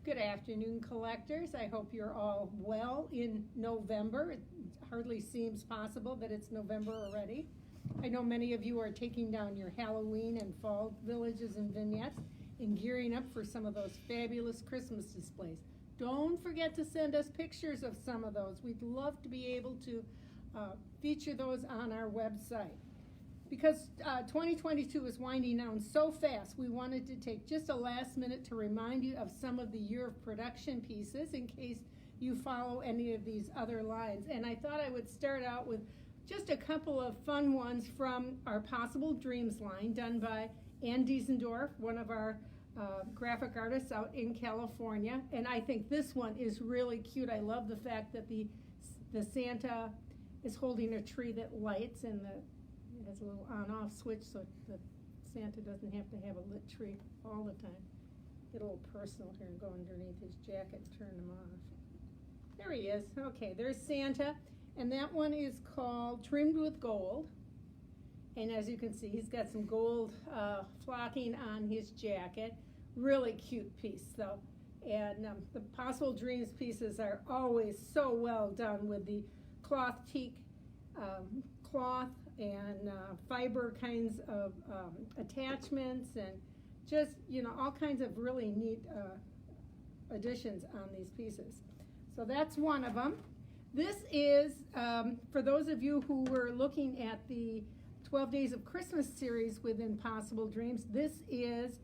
Good afternoon, collectors. I hope you're all well in November. It hardly seems possible that it's November already. I know many of you are taking down your Halloween and fall villages and vignettes and gearing up for some of those fabulous Christmas displays. Don't forget to send us pictures of some of those. We'd love to be able to feature those on our website. Because 2022 is winding down so fast, we wanted to take just a last minute to remind you of some of the year of production pieces in case you follow any of these other lines. And I thought I would start out with just a couple of fun ones from our Possible Dreams line done by Ann Diesendorf, one of our graphic artists out in California. And I think this one is really cute. I love the fact that the Santa is holding a tree that lights and has a little on-off switch so the Santa doesn't have to have a lit tree all the time. Get a little personal here and go underneath his jacket and turn him off. There he is. Okay, there's Santa, and that one is called Trimmed with Gold. And as you can see, he's got some gold flocking on his jacket. Really cute piece, though. And the Possible Dreams pieces are always so well done with the cloth teak cloth and fiber kinds of attachments and just, all kinds of really neat additions on these pieces. So that's one of them. This is, for those of you who were looking at the 12 Days of Christmas series within Possible Dreams, this is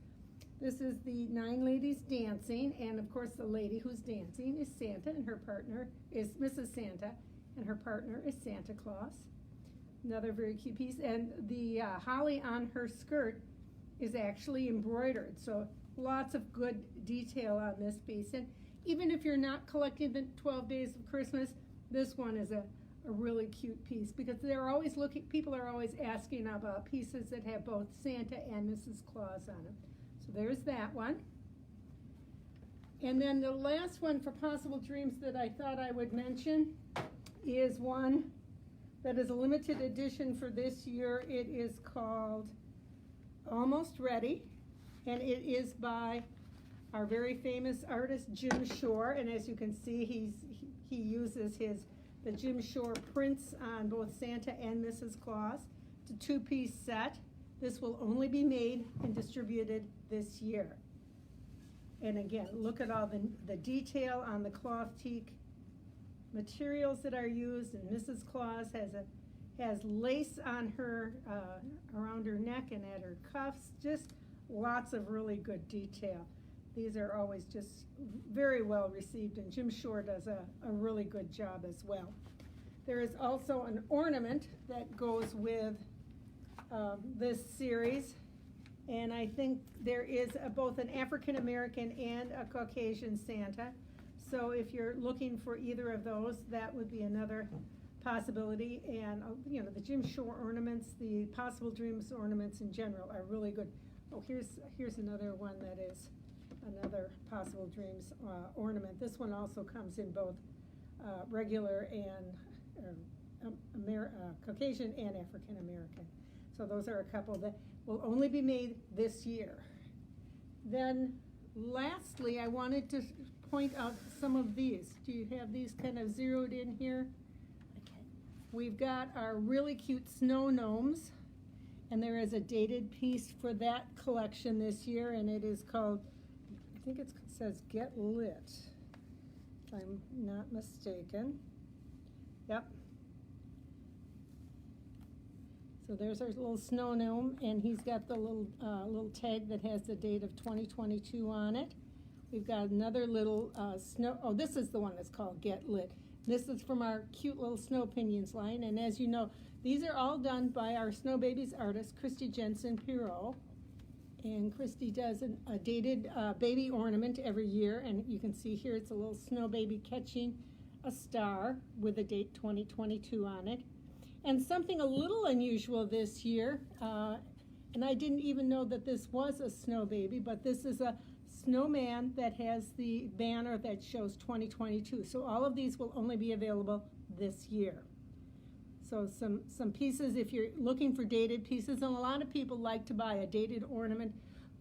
the 9 ladies dancing, and of course the lady who's dancing is Santa, and her partner is Mrs. Santa, and her partner is Santa Claus. Another very cute piece, and the holly on her skirt is actually embroidered, so lots of good detail on this piece. And even if you're not collecting the 12 Days of Christmas, this one is a really cute piece, because people are always asking about pieces that have both Santa and Mrs. Claus on them. So there's that one. And then the last one for Possible Dreams that I thought I would mention is one that is a limited edition for this year. It is called Almost Ready, and it is by our very famous artist Jim Shore. And as you can see, he uses the Jim Shore prints on both Santa and Mrs. Claus. It's a 2-piece set. This will only be made and distributed this year. And again, look at all the detail on the cloth teak materials that are used, and Mrs. Claus has lace on her around her neck and at her cuffs. Just lots of really good detail. These are always just very well received, and Jim Shore does a really good job as well. There is also an ornament that goes with this series, and I think there is both an African American and a Caucasian Santa. So if you're looking for either of those, that would be another possibility. And the Jim Shore ornaments, the Possible Dreams ornaments in general are really good. Oh, here's another one that is another Possible Dreams ornament. This one also comes in both regular and Caucasian and African American. So those are a couple that will only be made this year. Then lastly, I wanted to point out some of these. Do you have these kind of zeroed in here? Okay. We've got our really cute snow gnomes, and there is a dated piece for that collection this year, and it is called, I think it says Get Lit, if I'm not mistaken. Yep. So there's our little snow gnome, and he's got the little tag that has the date of 2022 on it. We've got another little this is the one that's called Get Lit. This is from our cute little Snow Pinions line, and as you know, these are all done by our Snow Babies artist, Christy Jensen Pirot. And Christy does a dated baby ornament every year, and you can see here it's a little snow baby catching a star with the date 2022 on it. And something a little unusual this year, and I didn't even know that this was a snow baby, but this is a snowman that has the banner that shows 2022. So all of these will only be available this year. So some pieces, if you're looking for dated pieces, and a lot of people like to buy a dated ornament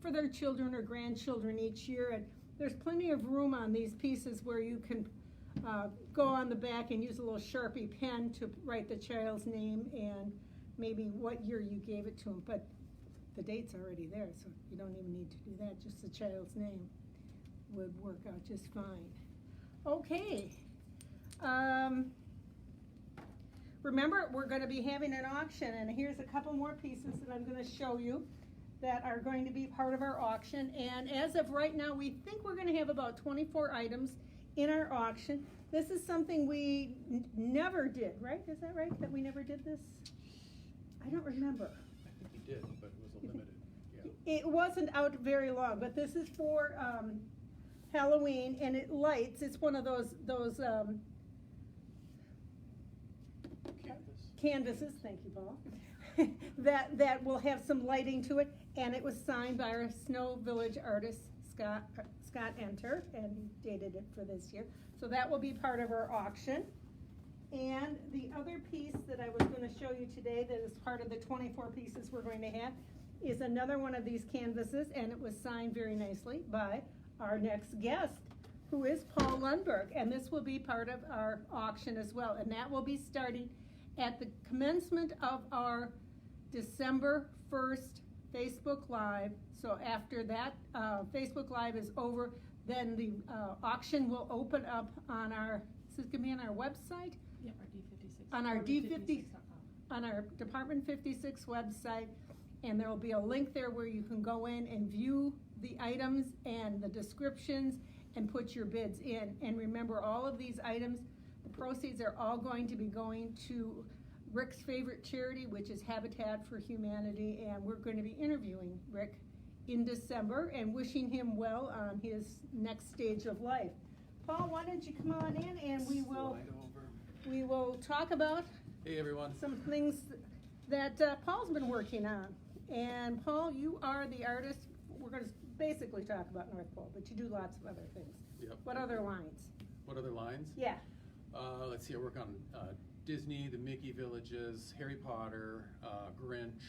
for their children or grandchildren each year, and there's plenty of room on these pieces where you can go on the back and use a little Sharpie pen to write the child's name and maybe what year you gave it to them, but the date's already there, so you don't even need to do that, just the child's name would work out just fine. Okay. Remember, we're going to be having an auction, and here's a couple more pieces that I'm going to show you that are going to be part of our auction. And as of right now, we think we're going to have about 24 items in our auction. This is something we never did, right? Is that right, that we never did this? I don't remember. I think you did, but it was a limited, yeah. It wasn't out very long, but this is for Halloween, and it lights. It's one of those canvases, thank you, Paul, that will have some lighting to it, and it was signed by our Snow Village artist, Scott Enter, and he dated it for this year. So that will be part of our auction. And the other piece that I was going to show you today that is part of the 24 pieces we're going to have is another one of these canvases, and it was signed very nicely by our next guest, who is Paul Lundberg, and this will be part of our auction as well, and that will be starting at the commencement of our December 1st Facebook Live. So after that Facebook Live is over, then the auction will open up on our, is this going to be on our website? Yeah, our D56. On our D50, on our Department 56 website, and there will be a link there where you can go in and view the items and the descriptions and put your bids in. And remember, all of these items, the proceeds are all going to be going to Rick's favorite charity, which is Habitat for Humanity, and we're going to be interviewing Rick in December and wishing him well on his next stage of life. Paul, why don't you come on in and we will talk about Hey everyone. some things that Paul's been working on. And Paul, you are the artist. We're going to basically talk about North Pole, but you do lots of other things. Yep. What other lines? What other lines? Yeah. Let's see, I work on Disney, the Mickey Villages, Harry Potter, Grinch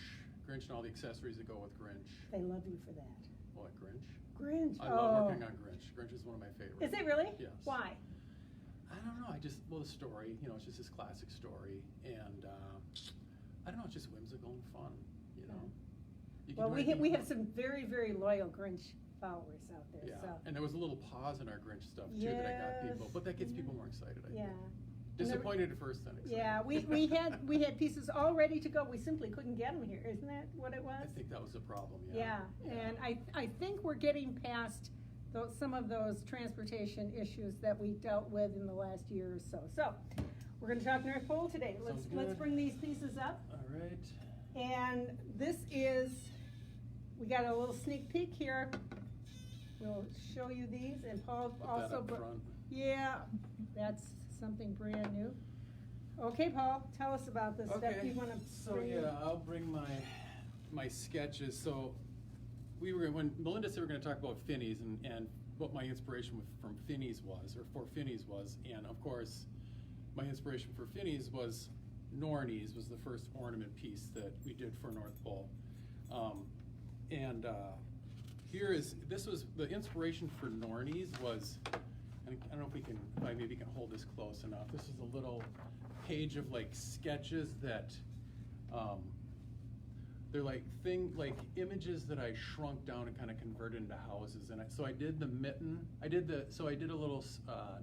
and all the accessories that go with Grinch. They love you for that. What, Grinch? Grinch. I love working on Grinch. Grinch is one of my favorites. Is it really? Yes. Why? I don't know, the story, it's just this classic story, and I don't know, it's just whimsical and fun, you know. You can Well, do anything we you have want. some very, very loyal Grinch followers out there. Yeah, So. and there was a little pause in our Grinch stuff too that I got people, but that gets people more excited, I think. Disappointed at first, then excited. Yeah, we had pieces all ready to go. We simply couldn't get them here. Isn't that what it was? I think that was the problem, Yeah, and I think we're getting past some of those transportation issues that we dealt with in the last year or so. So, we're going to talk North Pole today. Sounds Let's good. bring these pieces up. All right. And this is, we got a little sneak peek here. We'll show you these, and Paul Put also. that up front. Yeah, that's something brand new. Okay, Paul, tell us about this stuff you want to So I'll bring my sketches. So when Melinda said we were going to talk about Finneys and what my inspiration from Finneys was, or for Finneys was, and of course my inspiration for Finneys was Nornies was the first ornament piece that we did for North Pole. This was the inspiration for Nornies was, I don't know if I maybe can hold this close enough. This is a little page of like sketches that they're like images that I shrunk down and kind of converted into houses. And so I did the mitten. I did a little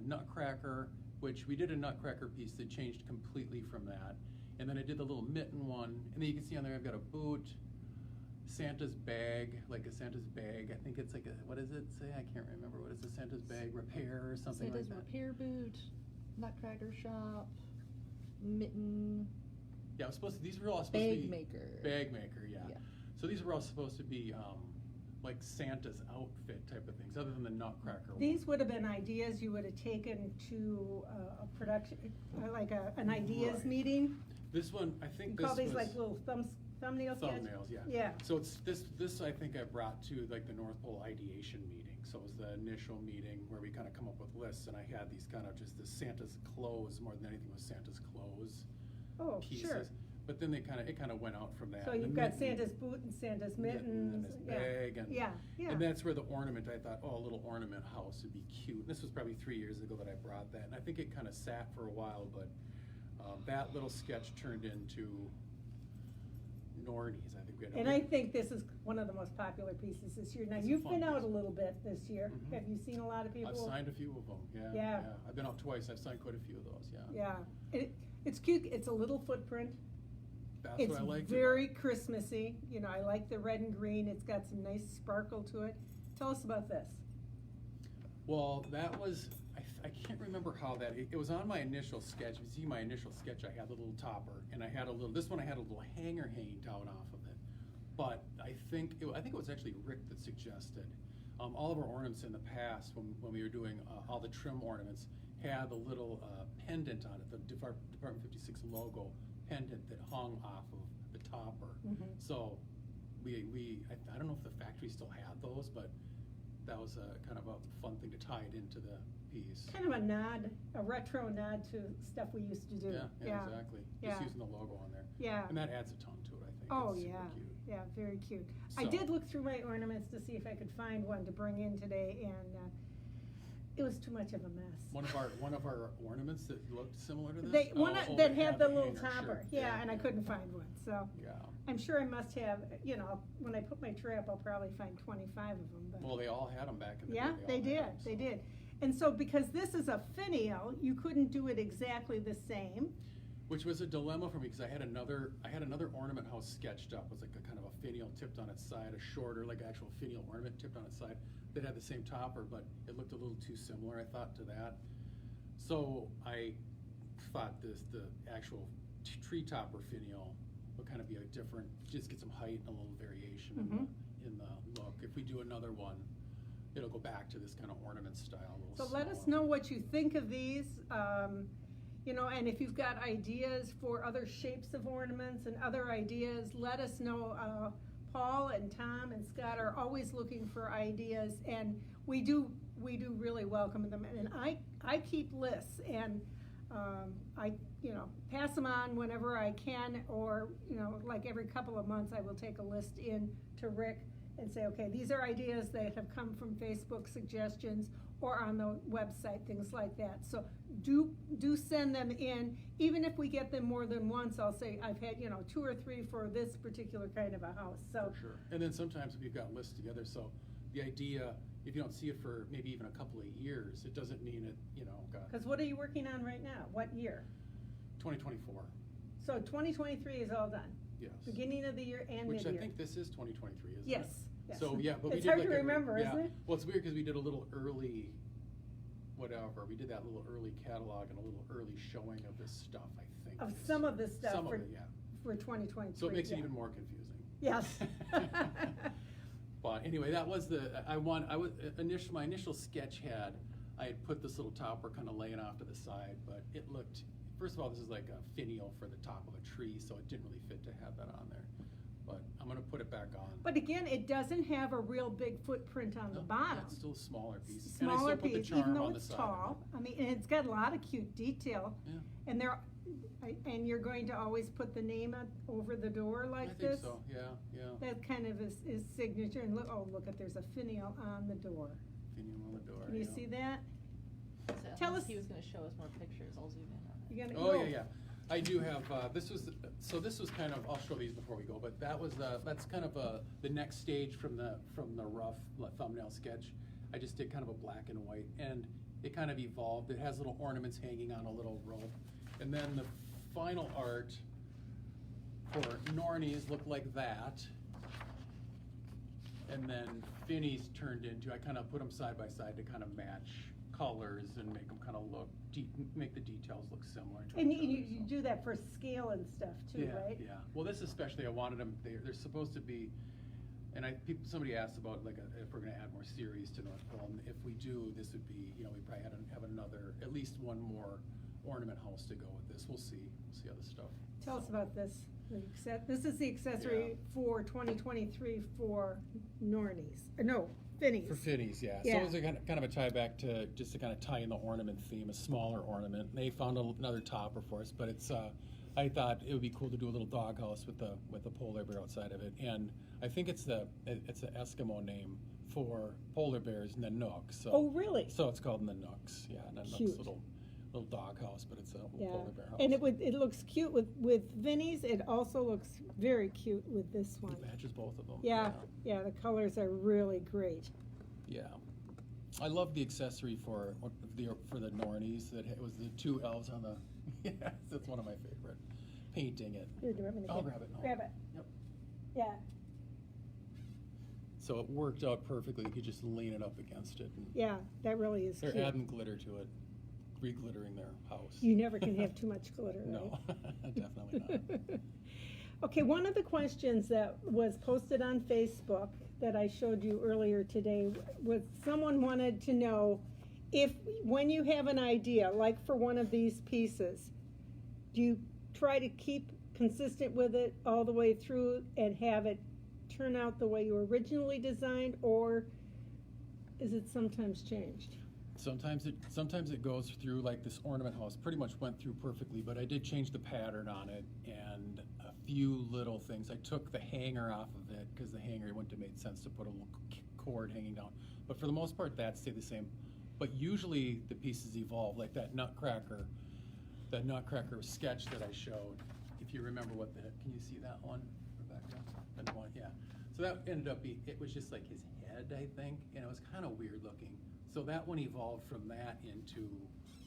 Nutcracker, which we did a Nutcracker piece that changed completely from that. And then I did the little mitten one. And then you can see on there I've got a boot, Santa's bag, like a Santa's bag. I think it's like what does it say? I can't remember. What is a Santa's bag? Repair or something like that. Santa's repair boot, Nutcracker shop, mitten. Yeah, these were all supposed to be Bag maker. Bag maker, yeah. Yeah. So these were all supposed to be like Santa's outfit type of things, other than the Nutcracker one. These would have been ideas you would have taken to a production, like an ideas Right. meeting. This one, I think You this call these was like little thumbnail sketches? thumbnails, yeah. Yeah. So it's this I think I brought to like the North Pole ideation meeting. So it was the initial meeting where we kind of come up with lists, and I had these kind of just the Santa's clothes more than anything was Santa's clothes Oh, pieces. sure. But then it kind of went out from that. So And the you've got mitten- Santa's boot and Santa's mitten mittens. and his yeah. bag and Yeah, yeah. And that's where the ornament, I thought, oh, a little ornament house would be cute. And this was probably 3 years ago that I brought that, and I think it kind of sat for a while, but that little sketch turned into Nornie's. I think we had. And I think this is one of the most popular pieces this year. Now, It's a you've fun been out a piece. little bit this year. Mhm. Have you seen a lot of people? I've signed a few of them. Yeah. Yeah. I've been out twice. I've signed quite a few of those. Yeah. Yeah, it's cute. It's a little footprint. That's It's what I liked. very Christmassy. You know, I like the red and green. It's got some nice sparkle to it. Tell us about this. Well, that was, I can't remember how it was on my initial sketch. If you see my initial sketch, I had the little topper, and I had this one I had a little hanger hanging down off of it. But I think it was actually Rick that suggested, all of our ornaments in the past, when we were doing all the trim ornaments, had the little pendant on it, the Department 56 logo pendant that hung off of the topper. Mhm. So I don't know if the factory still had those, but that was a kind of a fun thing to tie it into the piece. Kind of a nod, a retro nod to stuff we used to do. Yeah, exactly. Yeah. Just using the logo on there. Yeah. And that adds a ton to it, I think. Oh, It's super yeah. cute. Yeah, very cute. I So- did look through my ornaments to see if I could find one to bring in today, and it was too much of a mess. One of our ornaments that looked similar to this? That it had the little hanger, topper, sure. yeah, and I couldn't find one, so. Yeah. I'm sure I must have, you know, when I put my tray up, I'll probably find 25 of them, but. Well, they all had them back in the day. Yeah, they all did, had 'em, they so. did. And so because this is a finial, you couldn't do it exactly the same. Which was a dilemma for me, because I had another ornament house sketched up. It was like a kind of a finial tipped on its side, a shorter, like actual finial ornament tipped on its side that had the same topper, but it looked a little too similar, I thought, to that. So I thought the actual tree topper finial would kind of be a different, just get some height and a little variation in the look. If we do another one, it'll go back to this kind of ornament style. A little So let us smaller. know what you think of these, you know, and if you've got ideas for other shapes of ornaments and other ideas, let us know. Paul and Tom and Scott are always looking for ideas, and we do really welcome them. And I keep lists, and I, you know, pass them on whenever I can, or, you know, like every couple of months I will take a list in to Rick and say, okay, these are ideas that have come from Facebook suggestions or on the website, things like that. So do send them in. Even if we get them more than once, I'll say, I've had, you know, 2 or 3 for this particular kind of a house, so. For sure. And then sometimes if you've got lists together, so the idea, if you don't see it for maybe even a couple of years, it doesn't mean it, you know, got Because what are you working on right now? What year? 2024, So 2023 is all done, yes. beginning of the year and Which mid-year. I think this is 2023, isn't it? Yes, yes. So, yeah, but we It's did hard like to a- remember, yeah. isn't it? Well, it's weird because we did a little early, whatever, we did that little early catalog and a little early showing of this stuff, I think. Of is- some of this stuff Some of for, it, yeah. for 2023. So it makes it yeah. even more confusing. Yes. But anyway, that was my initial sketch I had put this little topper kind of laying off to the side, but it looked, first of all, this is like a finial for the top of a tree, so it didn't really fit to have that on there. But I'm gonna put it back on. But again, it doesn't have a real big footprint on the No, bottom. It's still a smaller piece. And I Smaller still put the piece, even charm though on the it's side of it. tall. I mean, and it's got a lot of cute detail. Yeah. And and you're going to always put the name over the door like I this? think so, yeah. That kind of is signature, and look at, there's a finial on the door. Finial on the door. Can you yeah. see that? So Tell unless us- he was gonna show us more pictures, I'll zoom in on it. You gonna Oh, go. yeah. I do have, this was kind of, I'll show these before we go, but that's kind of the next stage from the rough thumbnail sketch. I just did kind of a black and white, and it kind of evolved. It has little ornaments hanging on a little rope. And then the final art for Nornie's looked like that. And then Finny's turned into, I kind of put them side by side to kind of match colors and make them kind of make the details look similar to And each other, you so. do that for scale and stuff too, right? Yeah. Well, this especially, I wanted them. They're supposed to be, and somebody asked about if we're going to add more series to North Pole. And if we do, this would be, you know, we probably have another, at least one more ornament house to go with this. We'll see. We'll see how this stuff. Tell us about this. This is the accessory for 2023 for Nornie's. No, Finny's. For Finny's, yeah. Yeah. So it was a kind of a tie back to just to kind of tie in the ornament theme, a smaller ornament. They found another topper for us, but it's I thought it would be cool to do a little doghouse with the polar bear outside of it, and I think it's the Eskimo name for polar bears, Nanook. So, Oh, really? So it's called Nanooks. Yeah, Nanook's Cute. little doghouse, but it's a little Yeah. polar bear house. And it looks cute with Vinnie's. It also looks very cute with this one. It matches both of them. Yeah, the colors are really great. Yeah. I love the accessory for the Nornies. That it was the two elves on the. Yes, that's one of my favorite. Painting it. Here, do you want me to I'll get- grab it now. Grab it. Yep. Yeah. So it worked out perfectly. You could just lean it up against it. And Yeah, that really is they're cute. adding glitter to it, re-glittering their house. You never can have too much glitter, right? No, definitely not. Okay, one of the questions that was posted on Facebook that I showed you earlier today was someone wanted to know if, when you have an idea, like for one of these pieces, do you try to keep consistent with it all the way through and have it turn out the way you originally designed, or is it sometimes changed? Sometimes it goes through, like this ornament house pretty much went through perfectly, but I did change the pattern on it and a few little things. I took the hanger off of it because the hanger wouldn't have made sense to put a little cord hanging down. But for the most part, that stayed the same. But usually the pieces evolve, like that Nutcracker sketch that I showed. If you remember can you see that one, Rebecca? That one, yeah. So that ended up it was just like his head, I think, and it was kind of weird looking. So that one evolved from that into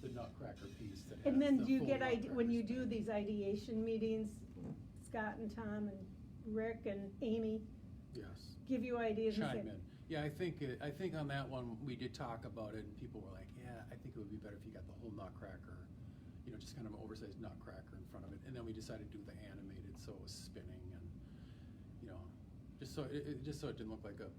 the Nutcracker piece. That And has then the do you full get, Nutcracker when you spin. do these ideation meetings, Scott and Tom and Rick and Amy Yes. give you ideas and say, Chime in. Yeah, I think on that one we did talk about it, and people were like, "Yeah, I think it would be better if you got the whole Nutcracker, just kind of an oversized Nutcracker in front of it." And then we decided to do the animated, so it was spinning, and just so it didn't look like a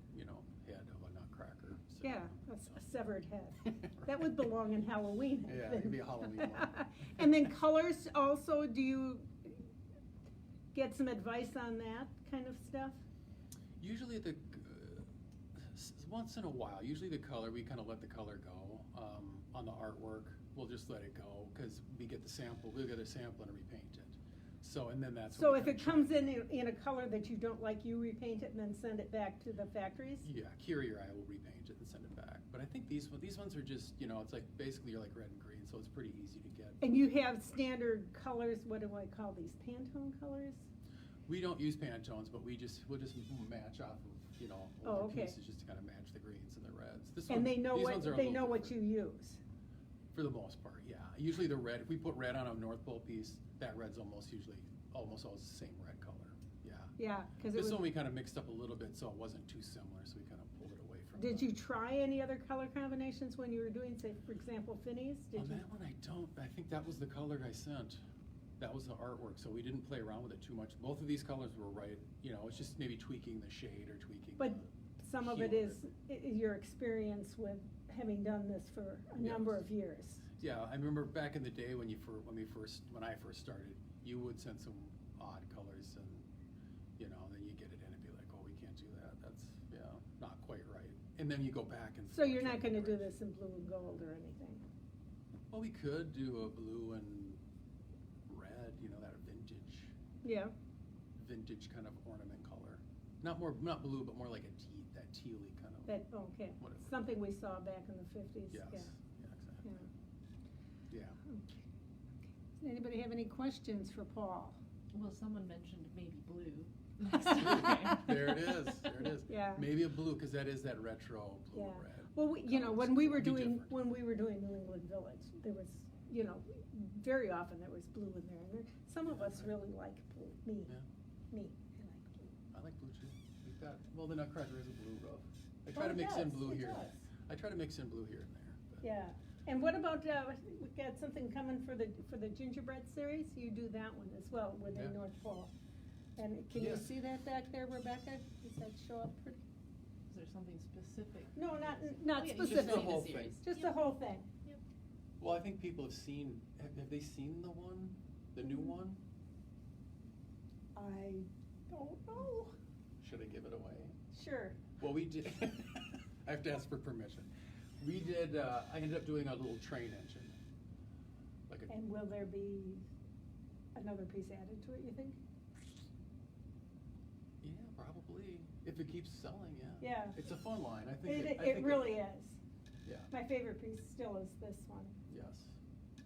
head of a Nutcracker. yeah, a severed head. That would belong in Halloween. I Yeah, think. it'd be a Halloween one. And then colors also, do you get some advice on that kind of stuff? Usually once in a while, usually the color, we kind of let the color go. On the artwork, we'll just let it go because we'll get a sample and repaint it. So, and then that's. So when if we it kinda comes try- in a color that you don't like, you repaint it and then send it back to the factories? Yeah, Kiri or I will repaint it and send it back. But I think these ones are just, it's like basically you're like red and green, so it's pretty easy to get. And you have standard colors, what do I call these, Pantone colors? We don't use Pantones, but we'll just match off of, Oh, older okay. pieces just to kind of match the greens and the reds. And they know these what, ones are a they little know what different. you use. For the most part, yeah. Usually the red, if we put red on a North Pole piece, that red's almost always the same red color, yeah. Yeah, because it This was. one we kind of mixed up a little bit, so it wasn't too similar, so we kind of pulled it away from. Did the- you try any other color combinations when you were doing, say, for example, Finneys? Did On you? that one, I think that was the color I sent. That was the artwork, so we didn't play around with it too much. Both of these colors were right, it's just maybe tweaking the shade or tweaking. But the some of hue it is your experience with having done this for a number Yes. of years. Yeah, I remember back in the day when I first started, you would send some odd colors and, then you get it in and be like, oh, we can't do that. That's, not quite right. And then you go back and. So you're forth not gonna and do right. this in blue and gold or anything? Well, we could do a blue and red, that vintage kind of ornament color. Not blue, but more like that tealy kind of. That, okay, Whatever. something we saw back in the 50s, Yes, yeah. exactly. Yeah. Yeah. Does anybody have any questions for Paul? Well, someone mentioned maybe blue. There it is, there it is. Yeah. Maybe a blue, because that is that retro blue Yeah. red. Well, colors. when we were It'd be doing, different. when we were doing New England Village, there was, very often there was blue in there. And some of us really like blue, me, Yeah. I like blue. I like blue too. We've got, well, the Nutcracker is a blue roof. I Oh, try to it mix in does, blue it here. does. I try to mix in blue here and there. But Yeah, and what about, we've got something coming for the gingerbread series, you do that one as well within Yeah. North Pole. And can you Yes. see that back there, Rebecca? Does that show up pretty? Is there something specific? No, not Oh, yeah, you specific. Just the whole series. thing. Just Yep. the whole thing. Yep. Well, I think people have seen, have they seen the new one? I don't know. Should I give it away? Sure. Well, we did, I have to ask for permission. We did, I ended up doing a little train engine. Like a, And will there be another piece added to it, you think? Yeah, probably. If it keeps selling, yeah. Yeah. It's a fun line. I think It really is. Yeah. My favorite piece still is this one, Yes.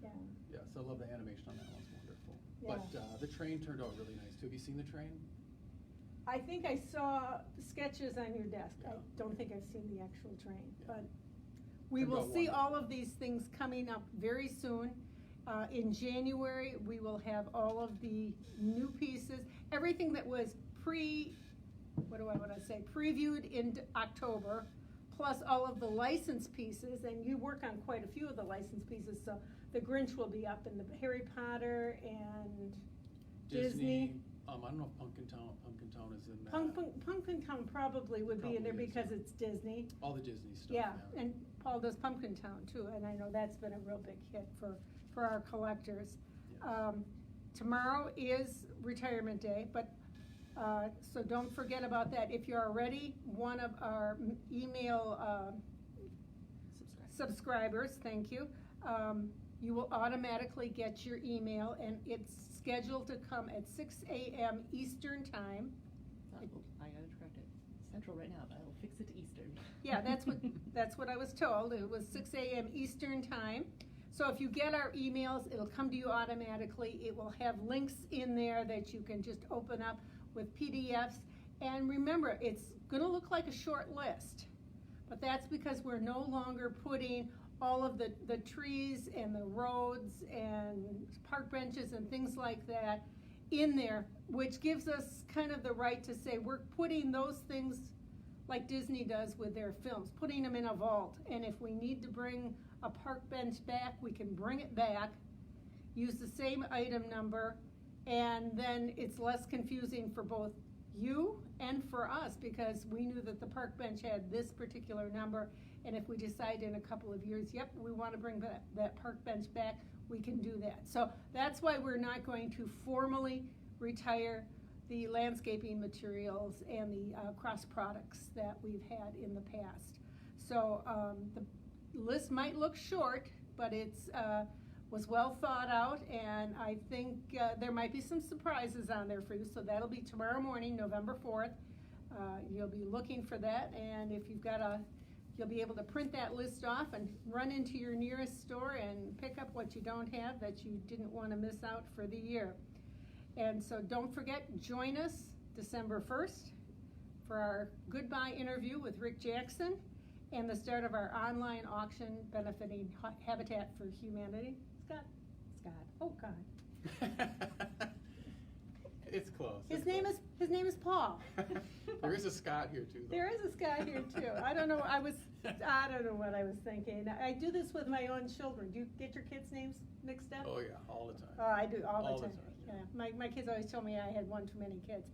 yeah. Yes, I love the animation on that one. It's wonderful. Yeah. But the train turned out really nice too. Have you seen the train? I think I saw sketches on your desk. I Yeah. don't think I've seen the actual train, Yeah. but we Turned will out see wonderful. all of these things coming up very soon. In January, we will have all of the new pieces, everything that was previewed in October, plus all of the licensed pieces, and you work on quite a few of the licensed pieces, so the Grinch will be up, and the Harry Potter and Disney. I don't know if Pumpkin Town is in that. Pumpkin Town probably would be in there Probably is, because yeah. it's Disney. All the Disney stuff. Yeah, and Paul does Pumpkin Town too, and I know that's been a real big hit for our collectors. Yes. Tomorrow is retirement day, but, so don't forget about that. If you're already one of our email, subscribers, thank you, you will automatically get your email, and it's scheduled to come at 6 a.m. Eastern time. I gotta correct it. Central right now, but I will fix it to Eastern. Yeah, that's what I was told. It was 6 a.m. Eastern time. So if you get our emails, it'll come to you automatically. It will have links in there that you can just open up with PDFs. And remember, it's gonna look like a short list, but that's because we're no longer putting all of the trees and the roads and park benches and things like that in there, which gives us kind of the right to say we're putting those things like Disney does with their films, putting them in a vault. And if we need to bring a park bench back, we can bring it back, use the same item number, and then it's less confusing for both you and for us, because we knew that the park bench had this particular number, and if we decide in a couple of years, yep, we want to bring that park bench back, we can do that. So that's why we're not going to formally retire the landscaping materials and the cross products that we've had in the past. So the list might look short, but it's was well thought out, and I think there might be some surprises on there for you. So that'll be tomorrow morning, November 4th. You'll be looking for that, and if you've got you'll be able to print that list off and run into your nearest store and pick up what you don't have that you didn't want to miss out for the year. And so don't forget, join us December 1st for our goodbye interview with Rick Jackson and the start of our online auction benefiting Habitat for Humanity. Scott, oh God. It's close. His name is Paul. There is a Scott here too, though. There is a Scott here too. I don't know what I was thinking. I do this with my own children. Do you get your kids' names mixed up? Oh yeah, all the time. Oh, I do all the time. yeah. Yeah, my kids always told me I had one too many kids.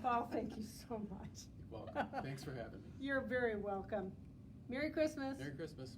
Paul, thank you so much. You're welcome. Thanks for having me. You're very welcome. Merry Christmas. Merry Christmas.